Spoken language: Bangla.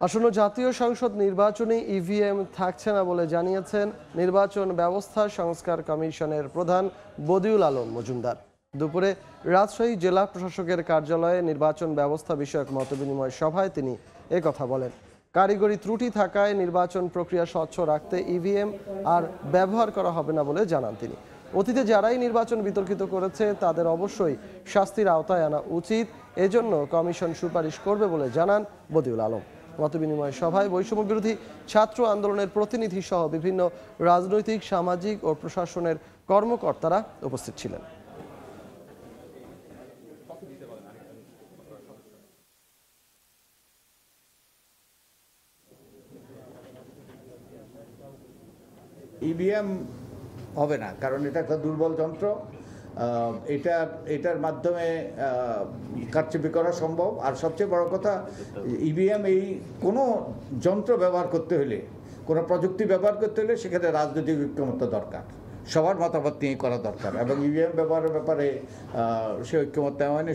আসন্ন জাতীয় সংসদ নির্বাচনে ইভিএম থাকছে না বলে জানিয়েছেন নির্বাচন ব্যবস্থা সংস্কার কমিশনের প্রধান বদিউল আলম মজুমদার। দুপুরে রাজশাহী জেলা প্রশাসকের কার্যালয়ে নির্বাচন ব্যবস্থা বিষয়ক মতবিনিময় সভায় তিনি একথা বলেন। কারিগরি ত্রুটি থাকায় নির্বাচন প্রক্রিয়া স্বচ্ছ রাখতে ইভিএম আর ব্যবহার করা হবে না বলে জানান তিনি। অতীতে যারাই নির্বাচন বিতর্কিত করেছে তাদের অবশ্যই শাস্তির আওতায় আনা উচিত, এজন্য কমিশন সুপারিশ করবে বলে জানান বদিউল আলম। মতবিনিময় সভায় বৈষম্য বিরোধী ছাত্র আন্দোলনের প্রতিনিধি সহ বিভিন্ন রাজনৈতিক, সামাজিক ও প্রশাসনের কর্মকর্তারা উপস্থিত ছিলেন। ইভিএম হবে না, কারণ এটা একটা দুর্বল যন্ত্র। এটার মাধ্যমে কারচুপি করা সম্ভব। আর সবচেয়ে বড় কথা, ইভিএম এই কোনো যন্ত্র ব্যবহার করতে হলে, কোনো প্রযুক্তি ব্যবহার করতে হলে সেক্ষেত্রে রাজনৈতিক ঐক্যমত্য দরকার, সবার মতামত নিয়ে করা দরকার। এবং ইভিএম ব্যবহারের ব্যাপারে সে ঐক্যমত্য হয়নি।